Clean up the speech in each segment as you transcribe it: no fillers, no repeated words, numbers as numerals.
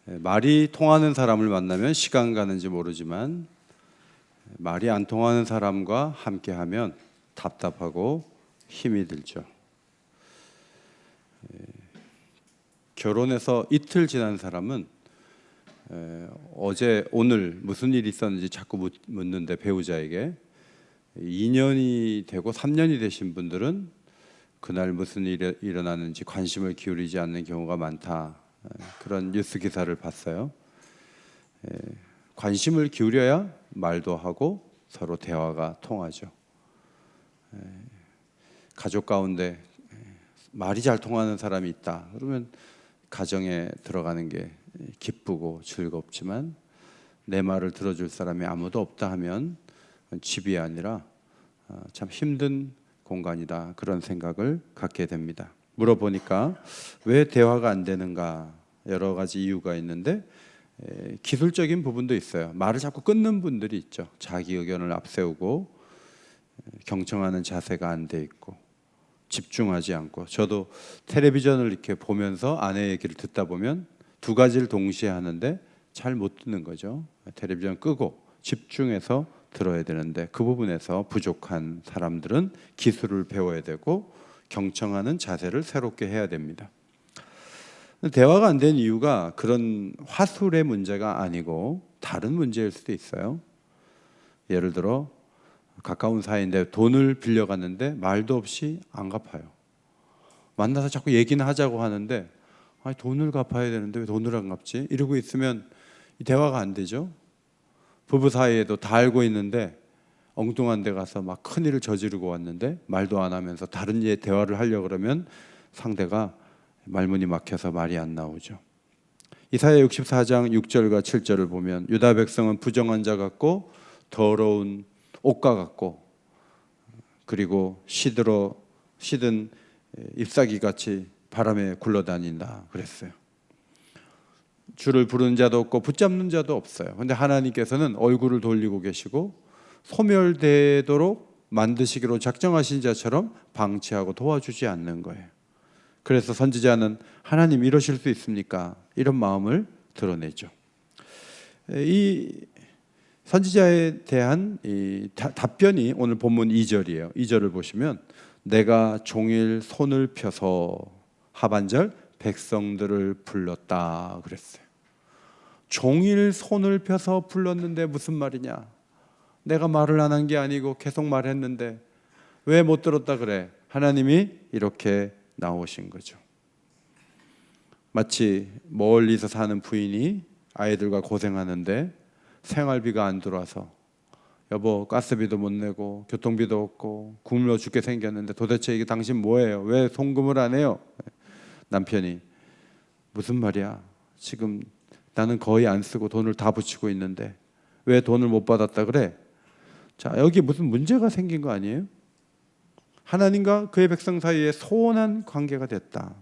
말이 통하는 사람을 만나면 시간 가는지 모르지만 말이 안 통하는 사람과 함께하면 답답하고 힘이 들죠. 결혼해서 이틀 지난 사람은 어제 오늘 무슨 일이 있었는지 자꾸 묻는데 배우자에게 2년이 되고 3년이 되신 분들은 그날 무슨 일이 일어나는지 관심을 기울이지 않는 경우가 많다. 그런 뉴스 기사를 봤어요. 관심을 기울여야 말도 하고 서로 대화가 통하죠. 가족 가운데 말이 잘 통하는 사람이 있다. 그러면 가정에 들어가는 게 기쁘고 즐겁지만 내 말을 들어줄 사람이 아무도 없다 하면 집이 아니라 참 힘든 공간이다. 그런 생각을 갖게 됩니다. 물어보니까 왜 대화가 안 되는가 여러 가지 이유가 있는데 기술적인 부분도 있어요. 말을 자꾸 끊는 분들이 있죠. 자기 의견을 앞세우고 경청하는 자세가 안 돼 있고 집중하지 않고. 저도 텔레비전을 이렇게 보면서 아내 얘기를 듣다 보면 두 가지를 동시에 하는데 잘 못 듣는 거죠. 텔레비전 끄고 집중해서 들어야 되는데 그 부분에서 부족한 사람들은 기술을 배워야 되고 경청하는 자세를 새롭게 해야 됩니다. 대화가 안 된 이유가 그런 화술의 문제가 아니고 다른 문제일 수도 있어요. 예를 들어 가까운 사이인데 돈을 빌려갔는데 말도 없이 안 갚아요. 만나서 자꾸 얘기는 하자고 하는데 아니, 돈을 갚아야 되는데 왜 돈을 안 갚지? 이러고 있으면 이 대화가 안 되죠. 부부 사이에도 다 알고 있는데 엉뚱한 데 가서 막 큰일을 저지르고 왔는데 말도 안 하면서 다른 대화를 하려고 그러면 상대가 말문이 막혀서 말이 안 나오죠. 이사야 64장 6절과 7절을 보면 유다 백성은 부정한 자 같고 더러운 옷과 같고 그리고 시든 잎사귀 같이 바람에 굴러다닌다 그랬어요. 주를 부르는 자도 없고 붙잡는 자도 없어요. 그런데 하나님께서는 얼굴을 돌리고 계시고 소멸되도록 만드시기로 작정하신 자처럼 방치하고 도와주지 않는 거예요. 그래서 선지자는 하나님 이러실 수 있습니까? 이런 마음을 드러내죠. 이 선지자에 대한 이 답변이 오늘 본문 2절이에요. 2절을 보시면 내가 종일 손을 펴서 하반절 백성들을 불렀다 그랬어요. 종일 손을 펴서 불렀는데 무슨 말이냐? 내가 말을 안 한 게 아니고 계속 말했는데 왜 못 들었다 그래? 하나님이 이렇게 나오신 거죠. 마치 멀리서 사는 부인이 아이들과 고생하는데 생활비가 안 들어와서 여보 가스비도 못 내고 교통비도 없고 굶어 죽게 생겼는데 도대체 이게 당신 뭐예요? 왜 송금을 안 해요? 남편이 무슨 말이야? 지금 나는 거의 안 쓰고 돈을 다 붙이고 있는데 왜 돈을 못 받았다 그래? 자, 여기 무슨 문제가 생긴 거 아니에요? 하나님과 그의 백성 사이에 소원한 관계가 됐다.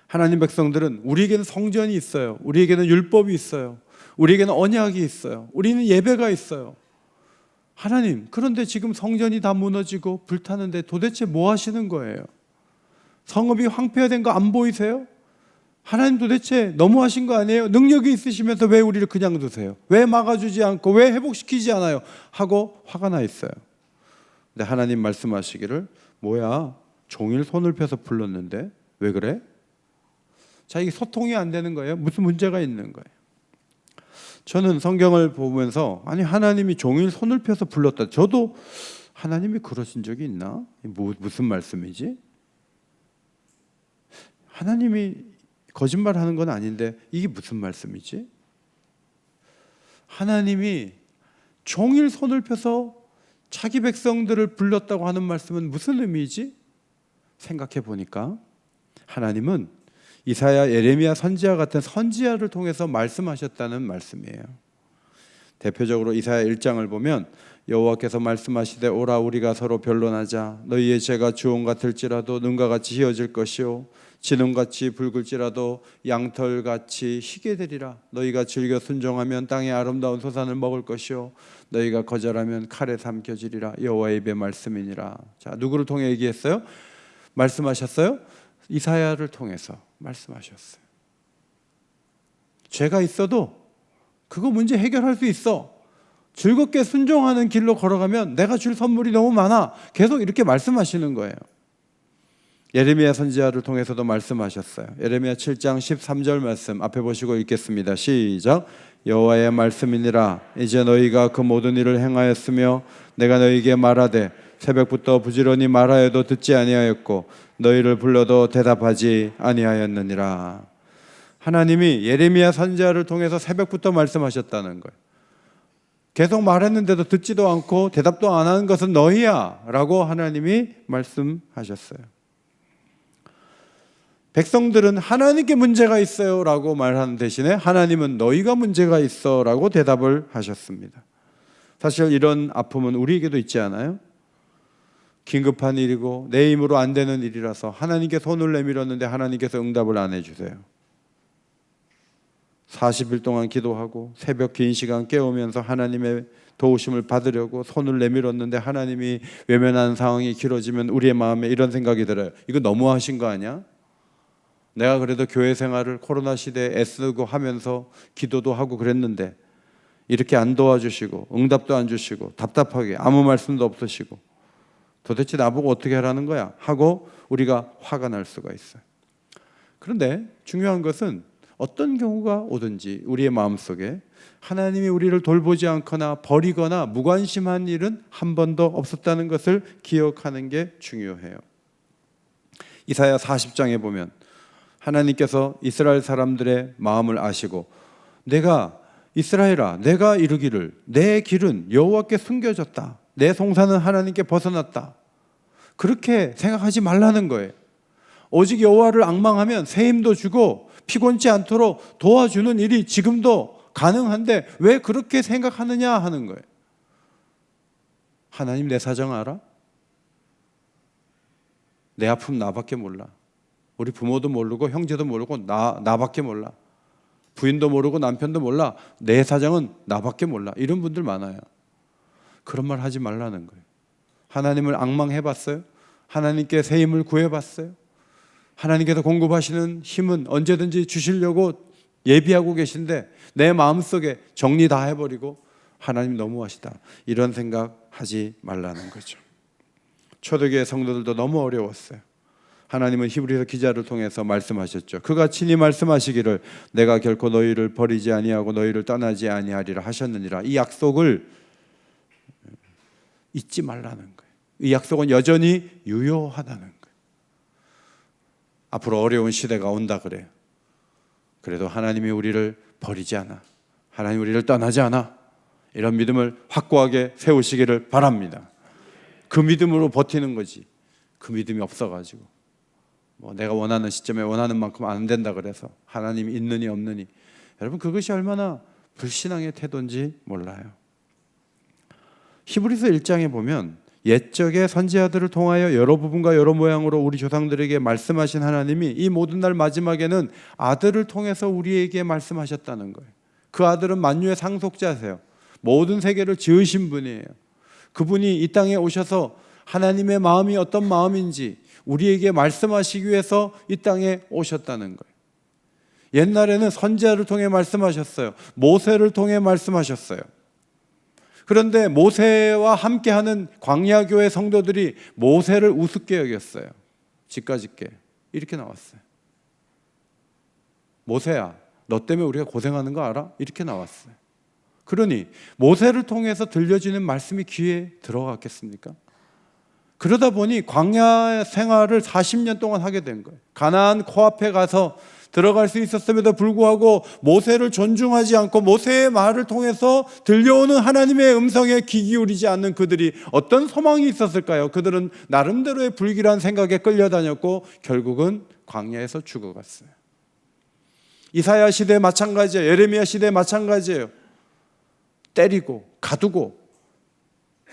하나님 백성들은 우리에게는 성전이 있어요. 우리에게는 율법이 있어요. 우리에게는 언약이 있어요. 우리는 예배가 있어요. 하나님, 그런데 지금 성전이 다 무너지고 불타는데 도대체 뭐 하시는 거예요? 성읍이 황폐화된 거 안 보이세요? 하나님 도대체 너무하신 거 아니에요? 능력이 있으시면서 왜 우리를 그냥 두세요? 왜 막아주지 않고 왜 회복시키지 않아요? 하고 화가 나 있어요. 근데 하나님 말씀하시기를 뭐야? 종일 손을 펴서 불렀는데 왜 그래? 자, 이게 소통이 안 되는 거예요? 무슨 문제가 있는 거예요? 저는 성경을 보면서 아니 하나님이 종일 손을 펴서 불렀다. 저도 하나님이 그러신 적이 있나? 무슨 말씀이지? 하나님이 거짓말하는 건 아닌데 이게 무슨 말씀이지? 하나님이 종일 손을 펴서 자기 백성들을 불렀다고 하는 말씀은 무슨 의미이지? 생각해 보니까 하나님은 이사야, 예레미야 선지자 같은 선지자를 통해서 말씀하셨다는 말씀이에요. 대표적으로 이사야 1장을 보면 여호와께서 말씀하시되 오라 우리가 서로 변론하자. 너희의 죄가 주홍 같을지라도 눈과 같이 희어질 것이요 진홍같이 붉을지라도 양털같이 희게 되리라. 너희가 즐겨 순종하면 땅의 아름다운 소산을 먹을 것이요 너희가 거절하면 칼에 삼켜지리라. 여호와의 입의 말씀이니라. 자, 누구를 통해 얘기했어요? 말씀하셨어요? 이사야를 통해서 말씀하셨어요. 죄가 있어도 그거 문제 해결할 수 있어. 즐겁게 순종하는 길로 걸어가면 내가 줄 선물이 너무 많아. 계속 이렇게 말씀하시는 거예요. 예레미야 선지자를 통해서도 말씀하셨어요. 예레미야 7장 13절 말씀 앞에 보시고 읽겠습니다. 시작. 여호와의 말씀이니라. 이제 너희가 그 모든 일을 행하였으며 내가 너희에게 말하되 새벽부터 부지런히 말하여도 듣지 아니하였고 너희를 불러도 대답하지 아니하였느니라. 하나님이 예레미야 선지자를 통해서 새벽부터 말씀하셨다는 거예요. 계속 말했는데도 듣지도 않고 대답도 안 하는 것은 너희야 라고 하나님이 말씀하셨어요. 백성들은 하나님께 문제가 있어요 라고 말하는 대신에 하나님은 너희가 문제가 있어 라고 대답을 하셨습니다. 사실 이런 아픔은 우리에게도 있지 않아요? 긴급한 일이고 내 힘으로 안 되는 일이라서 하나님께 손을 내밀었는데 하나님께서 응답을 안 해주세요. 40일 동안 기도하고 새벽 긴 시간 깨우면서 하나님의 도우심을 받으려고 손을 내밀었는데 하나님이 외면하는 상황이 길어지면 우리의 마음에 이런 생각이 들어요. 이거 너무하신 거 아니야? 내가 그래도 교회 생활을 코로나 시대에 애쓰고 하면서 기도도 하고 그랬는데 이렇게 안 도와주시고 응답도 안 주시고 답답하게 아무 말씀도 없으시고 도대체 나보고 어떻게 하라는 거야? 하고 우리가 화가 날 수가 있어요. 그런데 중요한 것은 어떤 경우가 오든지 우리의 마음속에 하나님이 우리를 돌보지 않거나 버리거나 무관심한 일은 한 번도 없었다는 것을 기억하는 게 중요해요. 이사야 40장에 보면 하나님께서 이스라엘 사람들의 마음을 아시고 내가 이스라엘아 내가 이르기를 내 길은 여호와께 숨겨졌다. 내 송사는 하나님께 벗어났다. 그렇게 생각하지 말라는 거예요. 오직 여호와를 앙망하면 새 힘도 주고 피곤치 않도록 도와주는 일이 지금도 가능한데 왜 그렇게 생각하느냐 하는 거예요. 하나님 내 사정 알아? 내 아픔 나밖에 몰라. 우리 부모도 모르고 형제도 모르고 나밖에 몰라. 부인도 모르고 남편도 몰라. 내 사정은 나밖에 몰라. 이런 분들 많아요. 그런 말 하지 말라는 거예요. 하나님을 앙망해봤어요? 하나님께 새 힘을 구해봤어요? 하나님께서 공급하시는 힘은 언제든지 주시려고 예비하고 계신데 내 마음속에 정리 다 해버리고 하나님 너무하시다 이런 생각하지 말라는 거죠. 초대교회 성도들도 너무 어려웠어요. 하나님은 히브리서 기자를 통해서 말씀하셨죠. 그가 친히 말씀하시기를 내가 결코 너희를 버리지 아니하고 너희를 떠나지 아니하리라 하셨느니라. 이 약속을 잊지 말라는 거예요. 이 약속은 여전히 유효하다는 거예요. 앞으로 어려운 시대가 온다 그래요. 그래도 하나님이 우리를 버리지 않아. 하나님 우리를 떠나지 않아. 이런 믿음을 확고하게 세우시기를 바랍니다. 그 믿음으로 버티는 거지. 그 믿음이 없어가지고 내가 원하는 시점에 원하는 만큼 안 된다 그래서 하나님이 있느니 없느니 여러분 그것이 얼마나 불신앙의 태도인지 몰라요. 히브리서 1장에 보면 옛적의 선지자들을 통하여 여러 부분과 여러 모양으로 우리 조상들에게 말씀하신 하나님이 이 모든 날 마지막에는 아들을 통해서 우리에게 말씀하셨다는 거예요. 그 아들은 만유의 상속자세요. 모든 세계를 지으신 분이에요. 그분이 이 땅에 오셔서 하나님의 마음이 어떤 마음인지 우리에게 말씀하시기 위해서 이 땅에 오셨다는 거예요. 옛날에는 선지자를 통해 말씀하셨어요. 모세를 통해 말씀하셨어요. 그런데 모세와 함께하는 광야교회 성도들이 모세를 우습게 여겼어요. 집가집게 이렇게 나왔어요. 모세야 너 때문에 우리가 고생하는 거 알아? 이렇게 나왔어요. 그러니 모세를 통해서 들려지는 말씀이 귀에 들어갔겠습니까? 그러다 보니 광야 생활을 40년 동안 하게 된 거예요. 가나안 코앞에 가서 들어갈 수 있었음에도 불구하고 모세를 존중하지 않고 모세의 말을 통해서 들려오는 하나님의 음성에 귀 기울이지 않는 그들이 어떤 소망이 있었을까요? 그들은 나름대로의 불길한 생각에 끌려다녔고 결국은 광야에서 죽어갔어요. 이사야 시대 마찬가지예요. 예레미야 시대 마찬가지예요. 때리고 가두고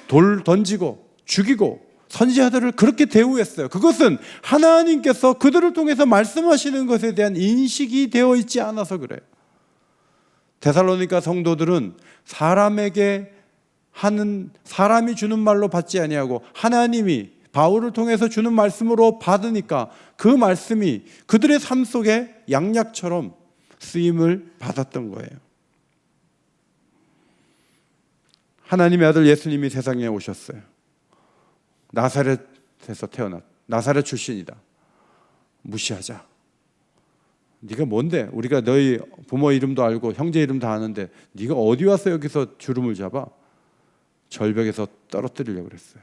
돌 던지고 죽이고 선지자들을 그렇게 대우했어요. 그것은 하나님께서 그들을 통해서 말씀하시는 것에 대한 인식이 되어 있지 않아서 그래요. 데살로니가 성도들은 사람에게 하는 사람이 주는 말로 받지 아니하고 하나님이 바울을 통해서 주는 말씀으로 받으니까 그 말씀이 그들의 삶 속에 양약처럼 쓰임을 받았던 거예요. 하나님의 아들 예수님이 세상에 오셨어요. 나사렛에서 태어났. 나사렛 출신이다. 무시하자. 네가 뭔데? 우리가 너희 부모 이름도 알고 형제 이름 다 아는데 네가 어디 와서 여기서 주름을 잡아? 절벽에서 떨어뜨리려고 그랬어요.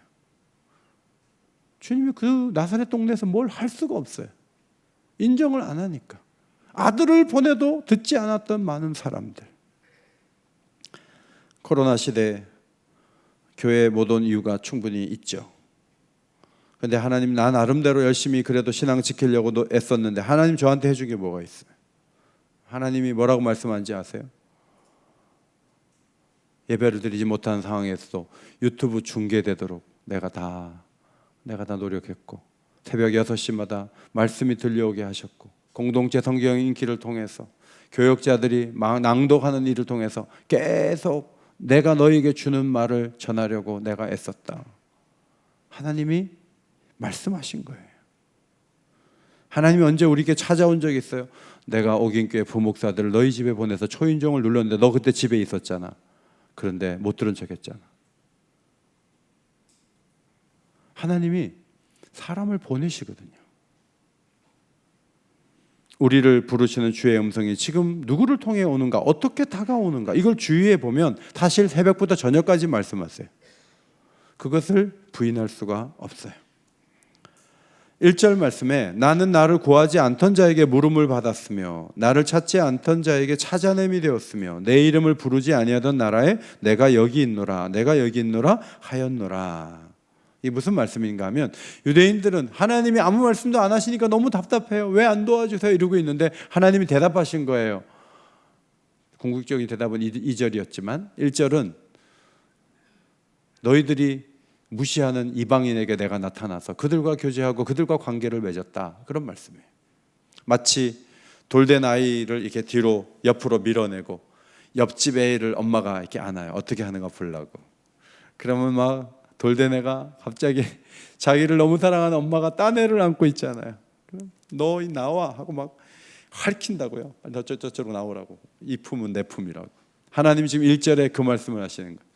주님이 그 나사렛 동네에서 뭘 할 수가 없어요. 인정을 안 하니까. 아들을 보내도 듣지 않았던 많은 사람들. 코로나 시대에 교회에 못 온 이유가 충분히 있죠. 근데 하나님, 나 나름대로 열심히 그래도 신앙 지키려고도 애썼는데 하나님 저한테 해준 게 뭐가 있어요? 하나님이 뭐라고 말씀하는지 아세요? 예배를 드리지 못하는 상황에서도 유튜브 중계되도록 내가 다 노력했고, 새벽 6시마다 말씀이 들려오게 하셨고, 공동체 성경 읽기를 통해서 교역자들이 낭독하는 일을 통해서 계속 내가 너에게 주는 말을 전하려고 내가 애썼다. 하나님이 말씀하신 거예요. 하나님이 언제 우리에게 찾아온 적이 있어요? 내가 옥인교회 부목사들을 너희 집에 보내서 초인종을 눌렀는데 너 그때 집에 있었잖아. 그런데 못 들은 척 했잖아. 하나님이 사람을 보내시거든요. 우리를 부르시는 주의 음성이 지금 누구를 통해 오는가, 어떻게 다가오는가, 이걸 주의해 보면 사실 새벽부터 저녁까지 말씀하세요. 그것을 부인할 수가 없어요. 1절 말씀에 나는 나를 구하지 않던 자에게 물음을 받았으며 나를 찾지 않던 자에게 찾아냄이 되었으며 내 이름을 부르지 아니하던 나라에 내가 여기 있노라 하였노라. 이게 무슨 말씀인가 하면, 유대인들은 하나님이 아무 말씀도 안 하시니까 너무 답답해요. 왜 안 도와주세요? 이러고 있는데 하나님이 대답하신 거예요. 궁극적인 대답은 2절이었지만 1절은 너희들이 무시하는 이방인에게 내가 나타나서 그들과 교제하고 그들과 관계를 맺었다. 그런 말씀이에요. 마치 돌된 아이를 이렇게 뒤로 옆으로 밀어내고 옆집 애를 엄마가 이렇게 안아요. 어떻게 하는가 보려고. 그러면 막 돌된 애가 갑자기 자기를 너무 사랑하는 엄마가 딴 애를 안고 있잖아요. 너 나와 하고 막 핥힌다고요. 저쪽으로 나오라고. 이 품은 내 품이라고. 하나님이 지금 1절에 그 말씀을 하시는 거예요.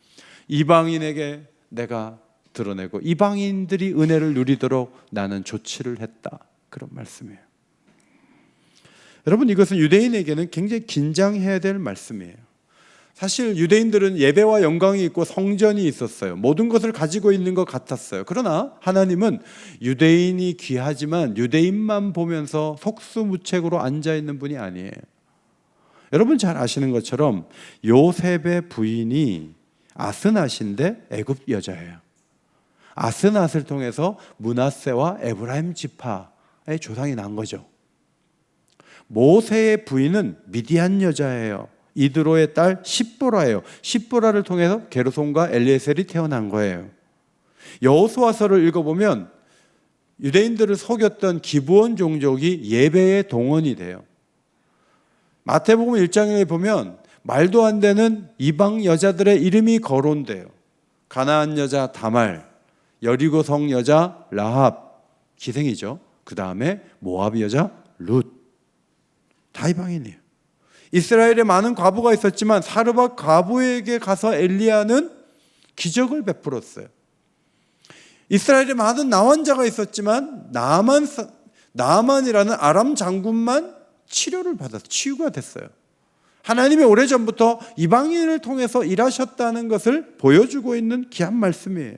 이방인에게 내가 드러내고 이방인들이 은혜를 누리도록 나는 조치를 했다. 그런 말씀이에요. 여러분, 이것은 유대인에게는 굉장히 긴장해야 될 말씀이에요. 사실 유대인들은 예배와 영광이 있고 성전이 있었어요. 모든 것을 가지고 있는 것 같았어요. 그러나 하나님은 유대인이 귀하지만 유대인만 보면서 속수무책으로 앉아있는 분이 아니에요. 여러분 잘 아시는 것처럼 요셉의 부인이 아스낫인데 애굽 여자예요. 아스낫을 통해서 므낫세와 에브라임 지파의 조상이 난 거죠. 모세의 부인은 미디안 여자예요. 이드로의 딸 십보라예요. 십보라를 통해서 게르손과 엘리에셀이 태어난 거예요. 여호수아서를 읽어보면 유대인들을 속였던 기브온 종족이 예배의 동원이 돼요. 마태복음 1장에 보면 말도 안 되는 이방 여자들의 이름이 거론돼요. 가나안 여자 다말, 여리고 성 여자 라합, 기생이죠. 그 다음에 모압 여자 룻, 다 이방인이에요. 이스라엘에 많은 과부가 있었지만 사르밧 과부에게 가서 엘리야는 기적을 베풀었어요. 이스라엘에 많은 나환자가 있었지만 나만이라는 아람 장군만 치료를 받아서 치유가 됐어요. 하나님이 오래전부터 이방인을 통해서 일하셨다는 것을 보여주고 있는 귀한 말씀이에요.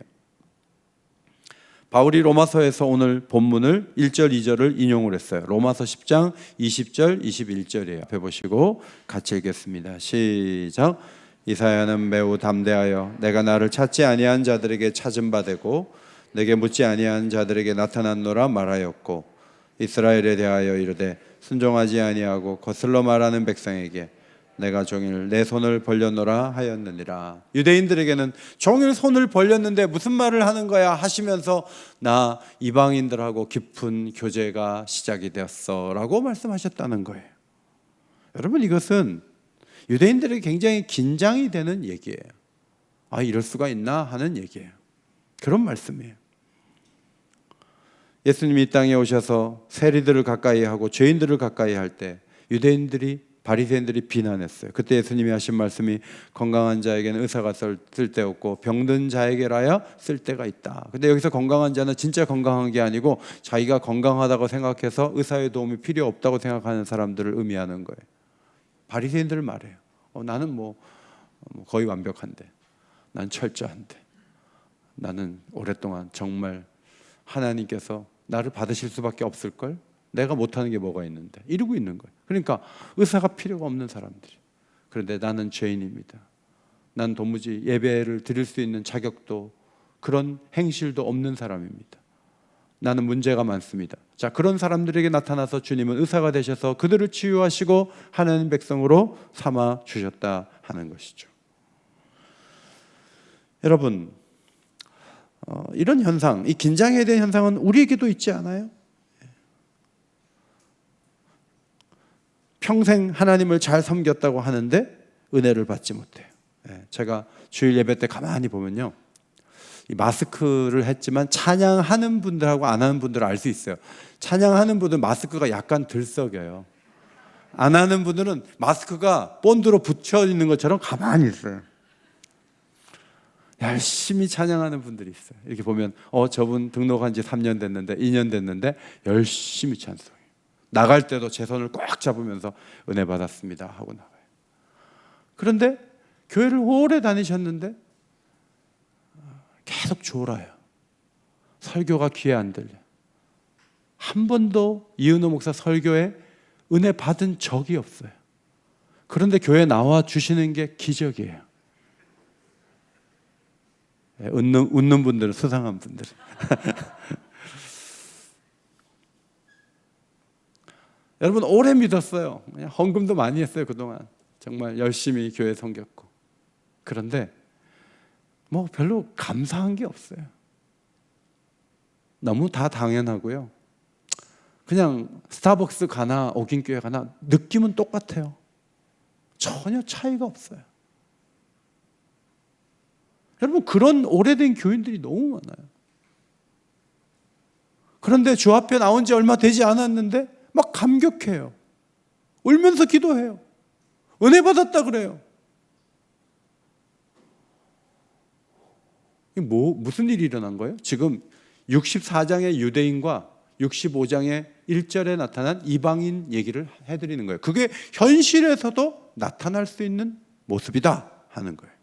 바울이 로마서에서 오늘 본문을 1절 2절을 인용을 했어요. 로마서 10장 20절 21절이에요. 앞에 보시고 같이 읽겠습니다. 시작. 이사야는 매우 담대하여 내가 나를 찾지 아니한 자들에게 찾은 바 되고 내게 묻지 아니한 자들에게 나타났노라 말하였고, 이스라엘에 대하여 이르되 순종하지 아니하고 거슬러 말하는 백성에게 내가 종일 내 손을 벌렸노라 하였느니라. 유대인들에게는 종일 손을 벌렸는데 무슨 말을 하는 거야 하시면서 나 이방인들하고 깊은 교제가 시작이 되었어 라고 말씀하셨다는 거예요. 여러분, 이것은 유대인들에게 굉장히 긴장이 되는 얘기예요. 아, 이럴 수가 있나 하는 얘기예요. 그런 말씀이에요. 예수님이 이 땅에 오셔서 세리들을 가까이 하고 죄인들을 가까이 할 때 유대인들이 바리새인들이 비난했어요. 그때 예수님이 하신 말씀이 건강한 자에게는 의사가 쓸데없고 병든 자에게라야 쓸데가 있다. 근데 여기서 건강한 자는 진짜 건강한 게 아니고 자기가 건강하다고 생각해서 의사의 도움이 필요 없다고 생각하는 사람들을 의미하는 거예요. 바리새인들 말해요. 나는 뭐 거의 완벽한데, 난 철저한데, 나는 오랫동안 정말 하나님께서 나를 받으실 수밖에 없을걸? 내가 못하는 게 뭐가 있는데, 이러고 있는 거예요. 그러니까 의사가 필요가 없는 사람들이. 그런데 나는 죄인입니다. 난 도무지 예배를 드릴 수 있는 자격도 그런 행실도 없는 사람입니다. 나는 문제가 많습니다. 자, 그런 사람들에게 나타나서 주님은 의사가 되셔서 그들을 치유하시고 하나님 백성으로 삼아 주셨다 하는 것이죠. 여러분, 이런 현상, 이 긴장에 대한 현상은 우리에게도 있지 않아요? 평생 하나님을 잘 섬겼다고 하는데 은혜를 받지 못해요. 제가 주일 예배 때 가만히 보면요, 이 마스크를 했지만 찬양하는 분들하고 안 하는 분들을 알 수 있어요. 찬양하는 분들은 마스크가 약간 들썩여요. 안 하는 분들은 마스크가 본드로 붙여 있는 것처럼 가만히 있어요. 열심히 찬양하는 분들이 있어요. 이렇게 보면 저분 등록한 지 3년 됐는데 2년 됐는데 열심히 찬송해요. 나갈 때도 제 손을 꽉 잡으면서 은혜 받았습니다 하고 나가요. 그런데 교회를 오래 다니셨는데 계속 졸아요. 설교가 귀에 안 들려. 한 번도 이은호 목사 설교에 은혜 받은 적이 없어요. 그런데 교회에 나와 주시는 게 기적이에요. 웃는 분들은 수상한 분들. 여러분, 오래 믿었어요. 헌금도 많이 했어요. 그동안 정말 열심히 교회 섬겼고. 그런데 뭐 별로 감사한 게 없어요. 너무 다 당연하고요. 그냥 스타벅스 가나 오긴 교회 가나 느낌은 똑같아요. 전혀 차이가 없어요. 여러분, 그런 오래된 교인들이 너무 많아요. 그런데 주 앞에 나온 지 얼마 되지 않았는데 막 감격해요. 울면서 기도해요. 은혜 받았다 그래요. 무슨 일이 일어난 거예요? 지금 64장의 유대인과 65장의 1절에 나타난 이방인 얘기를 해드리는 거예요. 그게 현실에서도 나타날 수 있는 모습이다 하는 거예요.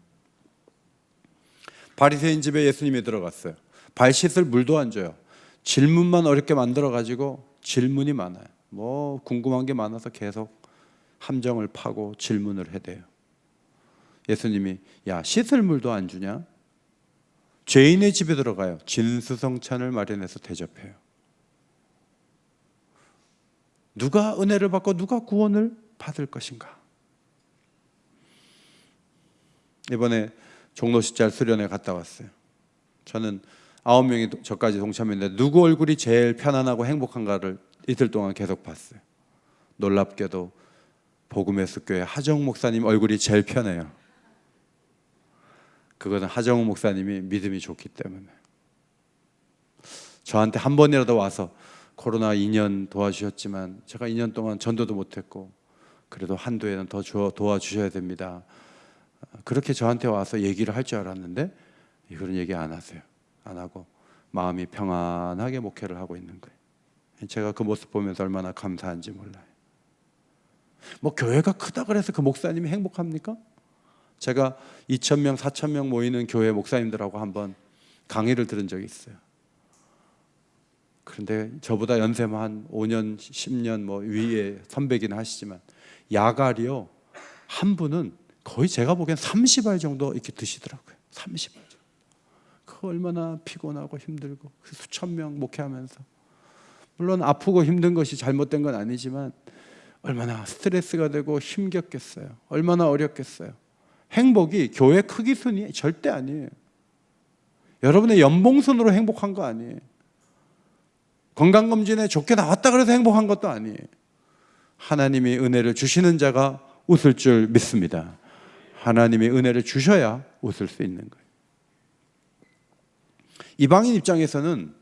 바리새인 집에 예수님이 들어갔어요. 발 씻을 물도 안 줘요. 질문만 어렵게 만들어가지고 질문이 많아요. 뭐 궁금한 게 많아서 계속 함정을 파고 질문을 해대요. 예수님이 야, 씻을 물도 안 주냐? 죄인의 집에 들어가요. 진수성찬을 마련해서 대접해요. 누가 은혜를 받고 누가 구원을 받을 것인가? 이번에 종로시찰 수련회 갔다 왔어요. 저는 9명이 저까지 동참했는데 누구 얼굴이 제일 편안하고 행복한가를 이틀 동안 계속 봤어요. 놀랍게도 복음의 숲교회 하정우 목사님 얼굴이 제일 편해요. 그거는 하정우 목사님이 믿음이 좋기 때문에. 저한테 한 번이라도 와서 코로나 2년 도와주셨지만 제가 2년 동안 전도도 못했고 그래도 한두 해는 더 도와주셔야 됩니다. 그렇게 저한테 와서 얘기를 할 줄 알았는데 그런 얘기 안 하세요. 안 하고 마음이 평안하게 목회를 하고 있는 거예요. 제가 그 모습 보면서 얼마나 감사한지 몰라요. 뭐 교회가 크다 그래서 그 목사님이 행복합니까? 제가 2,000명, 4,000명 모이는 교회 목사님들하고 한번 강의를 들은 적이 있어요. 그런데 저보다 연세만 한 5년, 10년 뭐 위에 선배긴 하시지만 야갈이요, 한 분은 거의 제가 보기엔 30알 정도 이렇게 드시더라고요. 30알 정도. 그 얼마나 피곤하고 힘들고 수천 명 목회하면서, 물론 아프고 힘든 것이 잘못된 건 아니지만 얼마나 스트레스가 되고 힘겹겠어요. 얼마나 어렵겠어요. 행복이 교회 크기 순위 절대 아니에요. 여러분의 연봉순으로 행복한 거 아니에요. 건강검진에 좋게 나왔다 그래서 행복한 것도 아니에요. 하나님이 은혜를 주시는 자가 웃을 줄 믿습니다. 하나님이 은혜를 주셔야 웃을 수 있는 거예요. 이방인 입장에서는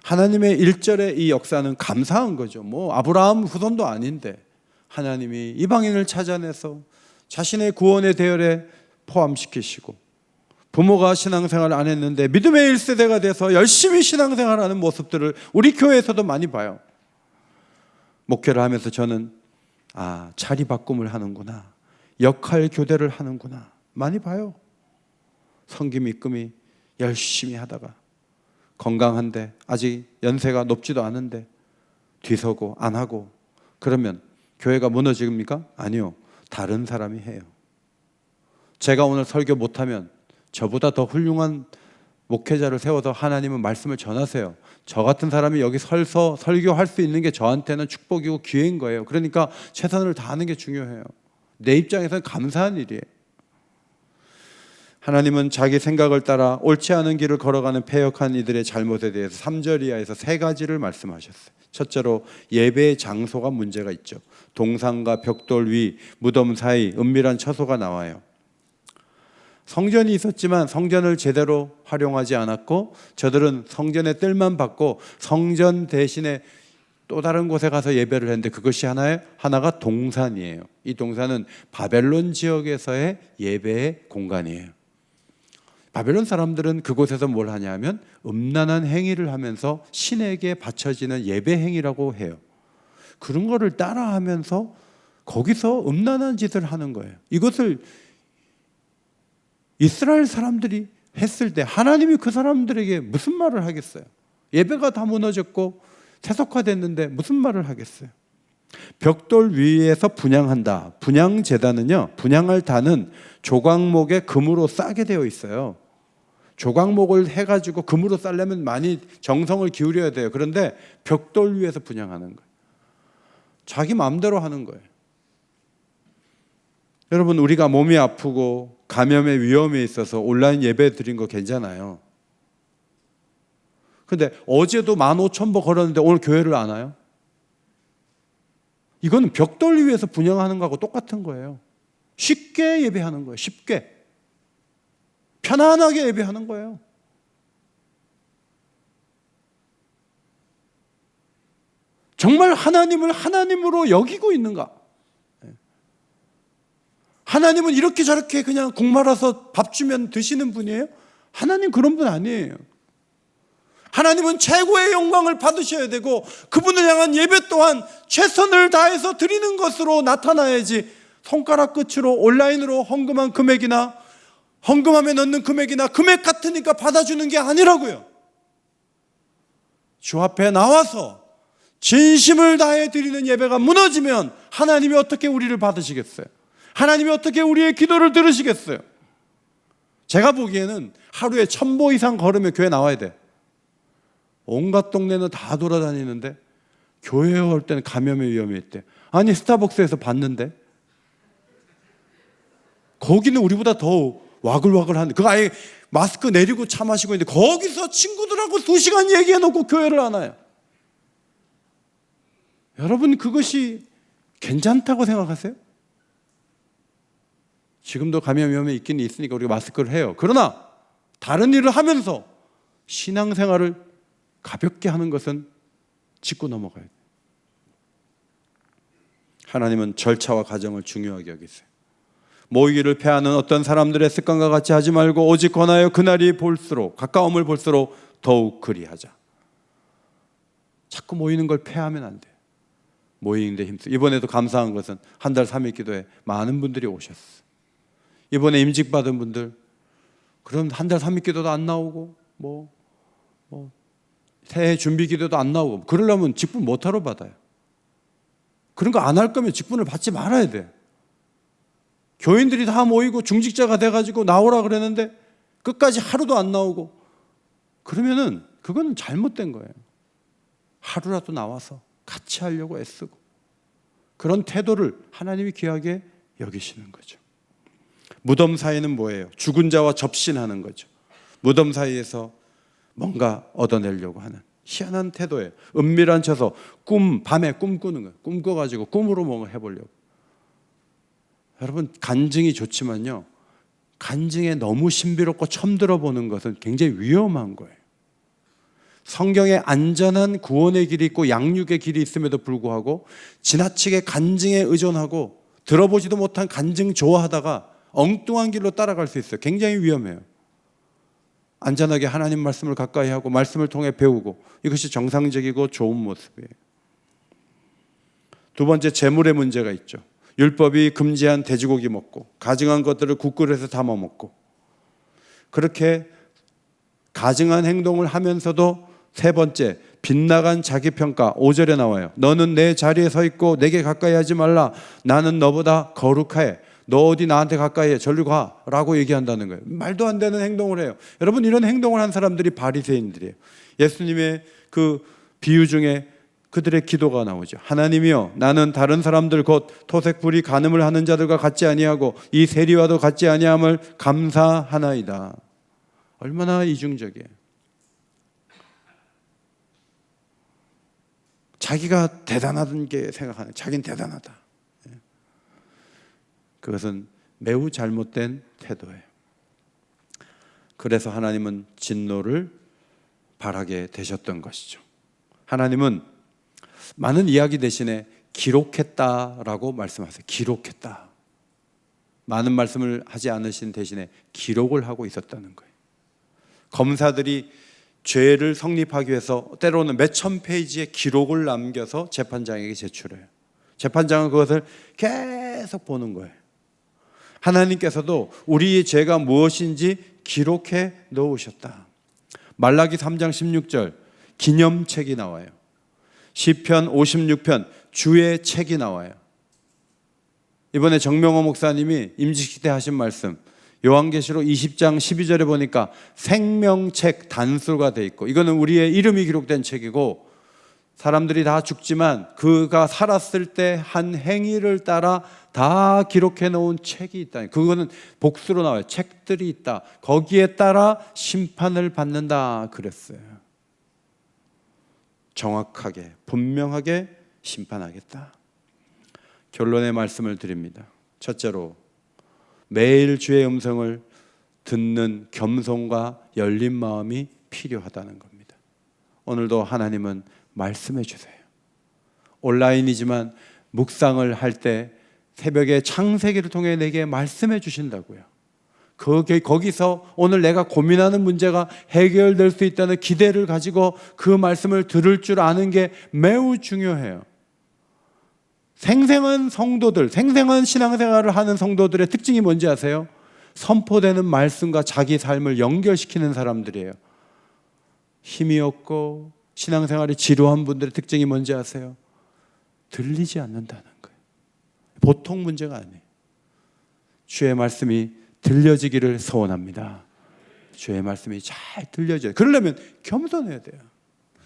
하나님의 일절의 이 역사는 감사한 거죠. 뭐 아브라함 후손도 아닌데 하나님이 이방인을 찾아내서 자신의 구원의 대열에 포함시키시고, 부모가 신앙생활을 안 했는데 믿음의 1세대가 돼서 열심히 신앙생활하는 모습들을 우리 교회에서도 많이 봐요. 목회를 하면서 저는 자리바꿈을 하는구나, 역할 교대를 하는구나 많이 봐요. 성김 입금이 열심히 하다가 건강한데 아직 연세가 높지도 않은데 뒤서고 안 하고 그러면 교회가 무너집니까? 아니요, 다른 사람이 해요. 제가 오늘 설교 못하면 저보다 더 훌륭한 목회자를 세워서 하나님은 말씀을 전하세요. 저 같은 사람이 여기 서서 설교할 수 있는 게 저한테는 축복이고 기회인 거예요. 그러니까 최선을 다하는 게 중요해요. 내 입장에서는 감사한 일이에요. 하나님은 자기 생각을 따라 옳지 않은 길을 걸어가는 패역한 이들의 잘못에 대해서 3절 이하에서 3가지를 말씀하셨어요. 첫째로 예배의 장소가 문제가 있죠. 동상과 벽돌 위, 무덤 사이, 은밀한 처소가 나와요. 성전이 있었지만 성전을 제대로 활용하지 않았고, 저들은 성전의 뜰만 받고 성전 대신에 또 다른 곳에 가서 예배를 했는데, 그것이 하나가 동산이에요. 이 동산은 바벨론 지역에서의 예배의 공간이에요. 바벨론 사람들은 그곳에서 뭘 하냐면 음란한 행위를 하면서 신에게 바쳐지는 예배 행위라고 해요. 그런 거를 따라하면서 거기서 음란한 짓을 하는 거예요. 이것을 이스라엘 사람들이 했을 때 하나님이 그 사람들에게 무슨 말을 하겠어요? 예배가 다 무너졌고 세속화됐는데 무슨 말을 하겠어요? 벽돌 위에서 분향한다. 분향제단은요, 분향할 단은 조각목에 금으로 싸게 되어 있어요. 조각목을 해가지고 금으로 싸려면 많이 정성을 기울여야 돼요. 그런데 벽돌 위에서 분향하는 거예요. 자기 마음대로 하는 거예요. 여러분, 우리가 몸이 아프고 감염의 위험에 있어서 온라인 예배 드린 거 괜찮아요. 근데 어제도 15,000보 걸었는데 오늘 교회를 안 와요? 이거는 벽돌 위에서 분향하는 거하고 똑같은 거예요. 쉽게 예배하는 거예요. 쉽게. 편안하게 예배하는 거예요. 정말 하나님을 하나님으로 여기고 있는가? 하나님은 이렇게 저렇게 그냥 국 말아서 밥 주면 드시는 분이에요? 하나님 그런 분 아니에요. 하나님은 최고의 영광을 받으셔야 되고, 그분을 향한 예배 또한 최선을 다해서 드리는 것으로 나타나야지, 손가락 끝으로 온라인으로 헌금한 금액이나 헌금함에 넣는 금액이나 금액 같으니까 받아주는 게 아니라고요. 주 앞에 나와서 진심을 다해 드리는 예배가 무너지면 하나님이 어떻게 우리를 받으시겠어요? 하나님이 어떻게 우리의 기도를 들으시겠어요? 제가 보기에는 하루에 1000보 이상 걸으면 교회 나와야 돼. 온갖 동네는 다 돌아다니는데 교회에 올 때는 감염의 위험이 있대. 아니, 스타벅스에서 봤는데 거기는 우리보다 더 와글와글한데, 그거 아예 마스크 내리고 차 마시고 있는데 거기서 친구들하고 2시간 얘기해놓고 교회를 안 와요. 여러분, 그것이 괜찮다고 생각하세요? 지금도 감염 위험이 있긴 있으니까 우리가 마스크를 해요. 그러나 다른 일을 하면서 신앙생활을 가볍게 하는 것은 짚고 넘어가야 돼요. 하나님은 절차와 과정을 중요하게 여기세요. 모이기를 패하는 어떤 사람들의 습관과 같이 하지 말고 오직 권하여 그날이 가까움을 볼수록 더욱 그리하자. 자꾸 모이는 걸 패하면 안 돼요. 모이는데 힘쓰고. 이번에도 감사한 것은 한 달 3일 기도에 많은 분들이 오셨어요. 이번에 임직 받은 분들, 그럼 한 달 3일 기도도 안 나오고 새해 준비 기도도 안 나오고, 그러려면 직분 못하러 받아요. 그런 거 안 할 거면 직분을 받지 말아야 돼. 교인들이 다 모이고 중직자가 돼가지고 나오라 그랬는데 끝까지 하루도 안 나오고, 그러면은 그건 잘못된 거예요. 하루라도 나와서 같이 하려고 애쓰고, 그런 태도를 하나님이 귀하게 여기시는 거죠. 무덤 사이는 뭐예요? 죽은 자와 접신하는 거죠. 무덤 사이에서 뭔가 얻어내려고 하는 희한한 태도예요. 은밀한 처소, 밤에 꿈꾸는 거예요. 꿈꿔가지고 꿈으로 뭔가 해보려고. 여러분, 간증이 좋지만요, 간증에 너무 신비롭고 처음 들어보는 것은 굉장히 위험한 거예요. 성경에 안전한 구원의 길이 있고 양육의 길이 있음에도 불구하고 지나치게 간증에 의존하고 들어보지도 못한 간증 좋아하다가 엉뚱한 길로 따라갈 수 있어요. 굉장히 위험해요. 안전하게 하나님 말씀을 가까이 하고 말씀을 통해 배우고, 이것이 정상적이고 좋은 모습이에요. 두 번째, 재물의 문제가 있죠. 율법이 금지한 돼지고기 먹고 가증한 것들을 국글에서 담아 먹고, 그렇게 가증한 행동을 하면서도 세 번째, 빗나간 자기평가. 5절에 나와요. 너는 내 자리에 서 있고 내게 가까이 하지 말라. 나는 너보다 거룩해. 너 어디 나한테 가까이 해. 저리 가. 라고 얘기한다는 거예요. 말도 안 되는 행동을 해요. 여러분, 이런 행동을 한 사람들이 바리새인들이에요. 예수님의 그 비유 중에 그들의 기도가 나오죠. 하나님이여, 나는 다른 사람들 곧 토색불이 간음을 하는 자들과 같지 아니하고 이 세리와도 같지 아니함을 감사하나이다. 얼마나 이중적이에요. 자기가 대단한 게 생각하는, 자기는 대단하다. 그것은 매우 잘못된 태도예요. 그래서 하나님은 진노를 발하게 되셨던 것이죠. 하나님은 많은 이야기 대신에 기록했다라고 말씀하세요. 기록했다. 많은 말씀을 하지 않으신 대신에 기록을 하고 있었다는 거예요. 검사들이 죄를 성립하기 위해서 때로는 몇천 페이지의 기록을 남겨서 재판장에게 제출해요. 재판장은 그것을 계속 보는 거예요. 하나님께서도 우리의 죄가 무엇인지 기록해 놓으셨다. 말라기 3장 16절 기념책이 나와요. 시편 56편 주의 책이 나와요. 이번에 정명호 목사님이 임직식 때 하신 말씀, 요한계시록 20장 12절에 보니까 생명책 단수가 돼 있고, 이거는 우리의 이름이 기록된 책이고, 사람들이 다 죽지만 그가 살았을 때 한 행위를 따라 다 기록해 놓은 책이 있다. 그거는 복수로 나와요. 책들이 있다. 거기에 따라 심판을 받는다 그랬어요. 정확하게 분명하게 심판하겠다. 결론의 말씀을 드립니다. 첫째로, 매일 주의 음성을 듣는 겸손과 열린 마음이 필요하다는 겁니다. 오늘도 하나님은 말씀해 주세요. 온라인이지만 묵상을 할 때 새벽에 창세기를 통해 내게 말씀해 주신다고요. 거기서 오늘 내가 고민하는 문제가 해결될 수 있다는 기대를 가지고 그 말씀을 들을 줄 아는 게 매우 중요해요. 생생한 성도들, 생생한 신앙생활을 하는 성도들의 특징이 뭔지 아세요? 선포되는 말씀과 자기 삶을 연결시키는 사람들이에요. 힘이 없고 신앙생활이 지루한 분들의 특징이 뭔지 아세요? 들리지 않는다는 거예요. 보통 문제가 아니에요. 주의 말씀이 들려지기를 소원합니다. 주의 말씀이 잘 들려져요. 그러려면 겸손해야 돼요.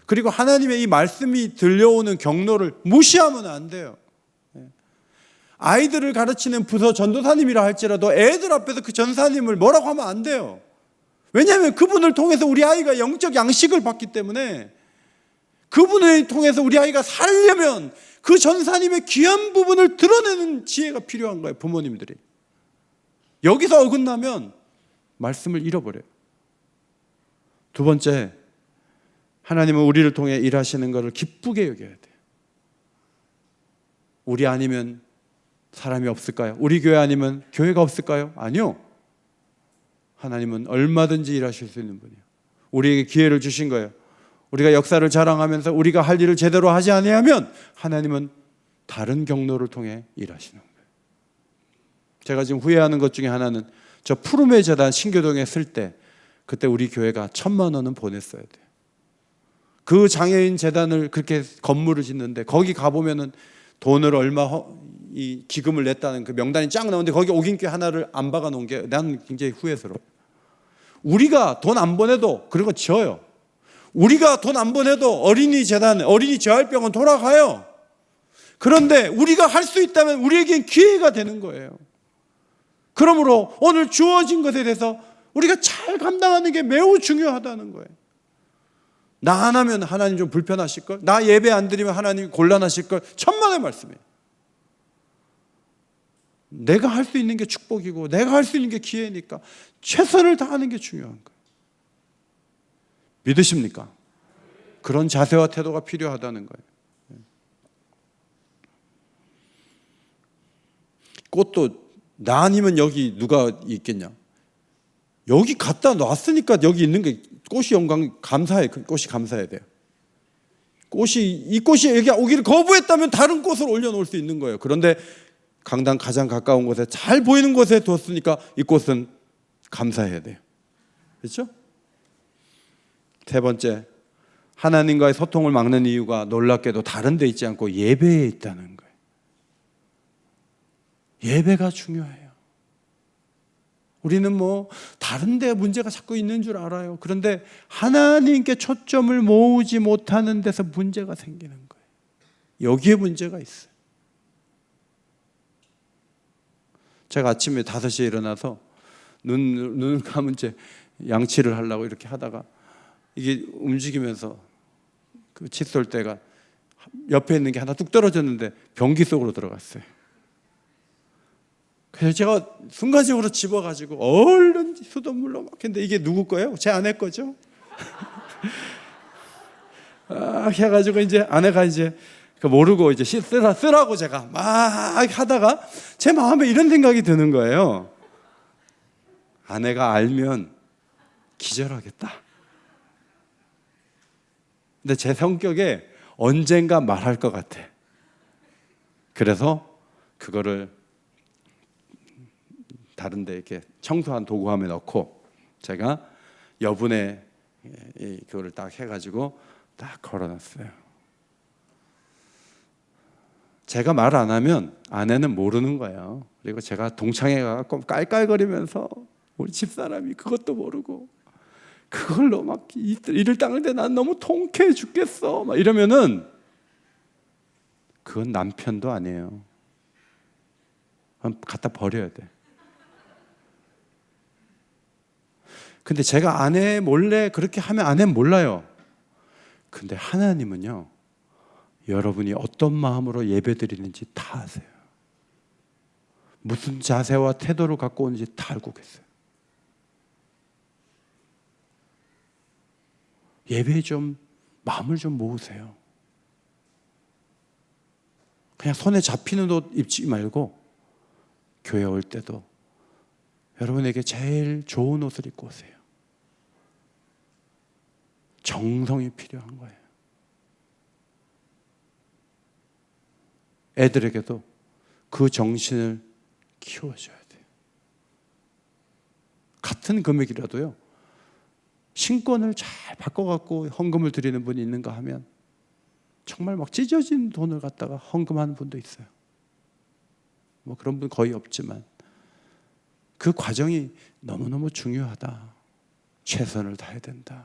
그리고 하나님의 이 말씀이 들려오는 경로를 무시하면 안 돼요. 아이들을 가르치는 부서 전도사님이라 할지라도 애들 앞에서 그 전사님을 뭐라고 하면 안 돼요. 왜냐하면 그분을 통해서 우리 아이가 영적 양식을 받기 때문에, 그분을 통해서 우리 아이가 살려면 그 전사님의 귀한 부분을 드러내는 지혜가 필요한 거예요. 부모님들이 여기서 어긋나면 말씀을 잃어버려요. 두 번째, 하나님은 우리를 통해 일하시는 것을 기쁘게 여겨야 돼요. 우리 아니면 사람이 없을까요? 우리 교회 아니면 교회가 없을까요? 아니요. 하나님은 얼마든지 일하실 수 있는 분이에요. 우리에게 기회를 주신 거예요. 우리가 역사를 자랑하면서 우리가 할 일을 제대로 하지 아니하면 하나님은 다른 경로를 통해 일하시는 거예요. 제가 지금 후회하는 것 중에 하나는, 저 푸르메 재단 신교동에 쓸 때 그때 우리 교회가 1,000만 원은 보냈어야 돼요. 그 장애인 재단을 그렇게 건물을 짓는데 거기 가보면은 돈을 얼마 이 기금을 냈다는 그 명단이 쫙 나오는데 거기 옥인교 하나를 안 박아 놓은 게 나는 굉장히 후회스러워. 우리가 돈 안 보내도 그런 거 지어요. 우리가 돈 안 보내도 어린이 재단, 어린이 재활병원 돌아가요. 그런데 우리가 할 수 있다면 우리에겐 기회가 되는 거예요. 그러므로 오늘 주어진 것에 대해서 우리가 잘 감당하는 게 매우 중요하다는 거예요. 나 안 하면 하나님 좀 불편하실걸? 나 예배 안 드리면 하나님 곤란하실걸? 천만의 말씀이에요. 내가 할 수 있는 게 축복이고 내가 할 수 있는 게 기회니까 최선을 다하는 게 중요한 거예요. 믿으십니까? 그런 자세와 태도가 필요하다는 거예요. 꽃도 나 아니면 여기 누가 있겠냐? 여기 갖다 놨으니까 여기 있는 게 꽃이 영광 감사해. 꽃이 감사해야 돼요. 이 꽃이 여기 오기를 거부했다면 다른 꽃을 올려놓을 수 있는 거예요. 그런데 강당 가장 가까운 곳에 잘 보이는 곳에 뒀으니까 이 꽃은 감사해야 돼요. 그렇죠? 세 번째, 하나님과의 소통을 막는 이유가 놀랍게도 다른 데 있지 않고 예배에 있다는 거예요. 예배가 중요해요. 우리는 다른 데 문제가 자꾸 있는 줄 알아요. 그런데 하나님께 초점을 모으지 못하는 데서 문제가 생기는 거예요. 여기에 문제가 있어요. 제가 아침에 5시에 일어나서 눈을 감은 채 양치를 하려고 이렇게 하다가 이게 움직이면서 그 칫솔대가 옆에 있는 게 하나 뚝 떨어졌는데 변기 속으로 들어갔어요. 그래서 제가 순간적으로 집어가지고 얼른 수돗물로 막 했는데 이게 누구 거예요? 제 아내 거죠? 해가지고 이제 아내가 이제 모르고 이제 쓰라고 제가 막 하다가 제 마음에 이런 생각이 드는 거예요. 아내가 알면 기절하겠다. 근데 제 성격에 언젠가 말할 것 같아. 그래서 그거를 다른 데 이렇게 청소한 도구함에 넣고 제가 여분의 그거를 딱 해가지고 딱 걸어놨어요. 제가 말 안 하면 아내는 모르는 거예요. 그리고 제가 동창회 가서 깔깔거리면서 우리 집사람이 그것도 모르고 그걸로 막 이를 닦는데 난 너무 통쾌해 죽겠어 막 이러면은 그건 남편도 아니에요. 갖다 버려야 돼. 근데 제가 아내 몰래 그렇게 하면 아내는 몰라요. 근데 하나님은요, 여러분이 어떤 마음으로 예배드리는지 다 아세요. 무슨 자세와 태도를 갖고 오는지 다 알고 계세요. 예배에 좀 마음을 좀 모으세요. 그냥 손에 잡히는 옷 입지 말고 교회 올 때도 여러분에게 제일 좋은 옷을 입고 오세요. 정성이 필요한 거예요. 애들에게도 그 정신을 키워줘야 돼요. 같은 금액이라도요, 신권을 잘 바꿔갖고 헌금을 드리는 분이 있는가 하면 정말 막 찢어진 돈을 갖다가 헌금하는 분도 있어요. 그런 분 거의 없지만 그 과정이 너무너무 중요하다. 최선을 다해야 된다.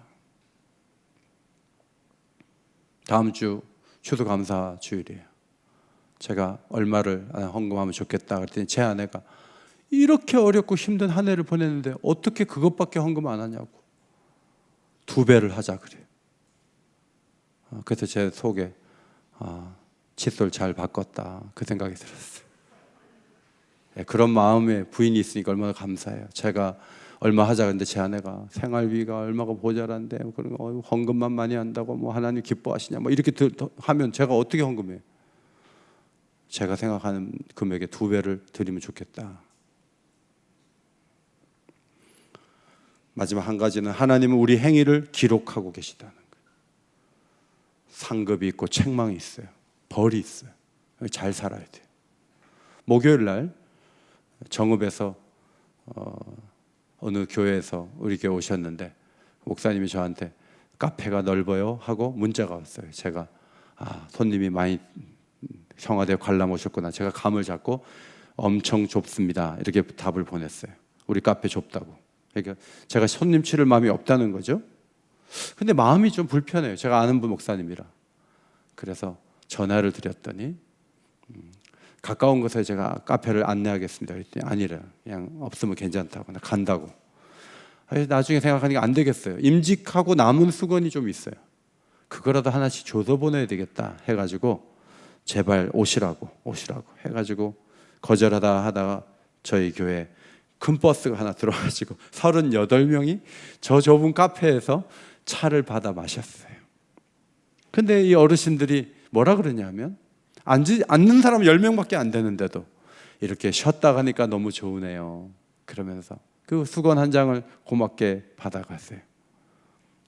다음 주 추수감사 주일이에요. 제가 얼마를 헌금하면 좋겠다 그랬더니 제 아내가 이렇게 어렵고 힘든 한 해를 보냈는데 어떻게 그것밖에 헌금 안 하냐고. 2배를 하자 그래요. 그래서 제 속에 칫솔 잘 바꿨다 그 생각이 들었어요. 그런 마음에 부인이 있으니까 얼마나 감사해요. 제가 얼마 하자 근데 제 아내가 생활비가 얼마가 모자란데 그런 거 헌금만 많이 한다고 하나님 기뻐하시냐 이렇게 하면 제가 어떻게 헌금해요? 제가 생각하는 금액의 2배를 드리면 좋겠다. 마지막 한 가지는 하나님은 우리 행위를 기록하고 계시다는 거예요. 상급이 있고 책망이 있어요. 벌이 있어요. 잘 살아야 돼요. 목요일 날 정읍에서 어느 교회에서 우리 교회 오셨는데 목사님이 저한테 카페가 넓어요 하고 문자가 왔어요. 제가 손님이 많이 청와대 관람 오셨구나. 제가 감을 잡고 엄청 좁습니다 이렇게 답을 보냈어요. 우리 카페 좁다고. 그러니까 제가 손님 치를 마음이 없다는 거죠. 근데 마음이 좀 불편해요. 제가 아는 분 목사님이라. 그래서 전화를 드렸더니 가까운 곳에 제가 카페를 안내하겠습니다 그랬더니 아니래요. 그냥 없으면 괜찮다고. 나 간다고. 나중에 생각하니까 안 되겠어요. 임직하고 남은 수건이 좀 있어요. 그거라도 하나씩 줘서 보내야 되겠다 해가지고 제발 오시라고 해가지고 거절하다 하다가 저희 교회 큰 버스가 하나 들어가지고 38명이 저 좁은 카페에서 차를 받아 마셨어요. 근데 이 어르신들이 뭐라 그러냐면 앉는 사람 10명밖에 안 되는데도 이렇게 쉬었다 가니까 너무 좋으네요. 그러면서 그 수건 한 장을 고맙게 받아갔어요.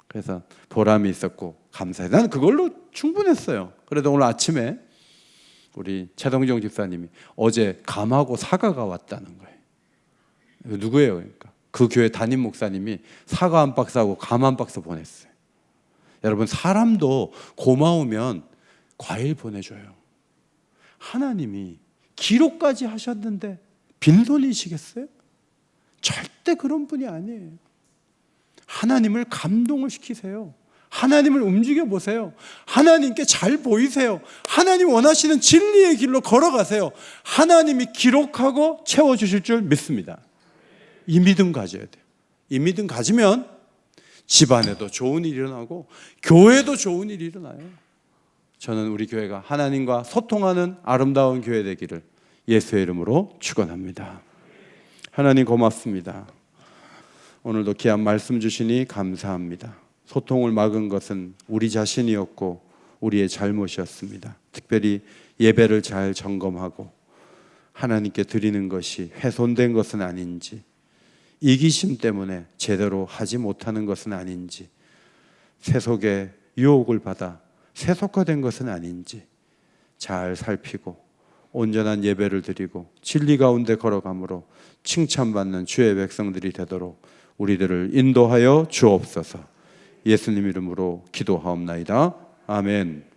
그래서 보람이 있었고 감사해요. 나는 그걸로 충분했어요. 그래도 오늘 아침에 우리 최동정 집사님이 어제 감하고 사과가 왔다는 거예요. 누구예요? 그러니까 그 교회 담임 목사님이 사과 한 박스하고 감 한 박스 보냈어요. 여러분, 사람도 고마우면 과일 보내줘요. 하나님이 기록까지 하셨는데 빈손이시겠어요? 절대 그런 분이 아니에요. 하나님을 감동을 시키세요. 하나님을 움직여 보세요. 하나님께 잘 보이세요. 하나님 원하시는 진리의 길로 걸어가세요. 하나님이 기록하고 채워주실 줄 믿습니다. 이 믿음 가져야 돼요. 이 믿음 가지면 집안에도 좋은 일이 일어나고 교회도 좋은 일이 일어나요. 저는 우리 교회가 하나님과 소통하는 아름다운 교회 되기를 예수의 이름으로 축원합니다. 하나님 고맙습니다. 오늘도 귀한 말씀 주시니 감사합니다. 소통을 막은 것은 우리 자신이었고 우리의 잘못이었습니다. 특별히 예배를 잘 점검하고 하나님께 드리는 것이 훼손된 것은 아닌지, 이기심 때문에 제대로 하지 못하는 것은 아닌지, 세속의 유혹을 받아 세속화된 것은 아닌지 잘 살피고 온전한 예배를 드리고 진리 가운데 걸어감으로 칭찬받는 주의 백성들이 되도록 우리들을 인도하여 주옵소서. 예수님 이름으로 기도하옵나이다. 아멘.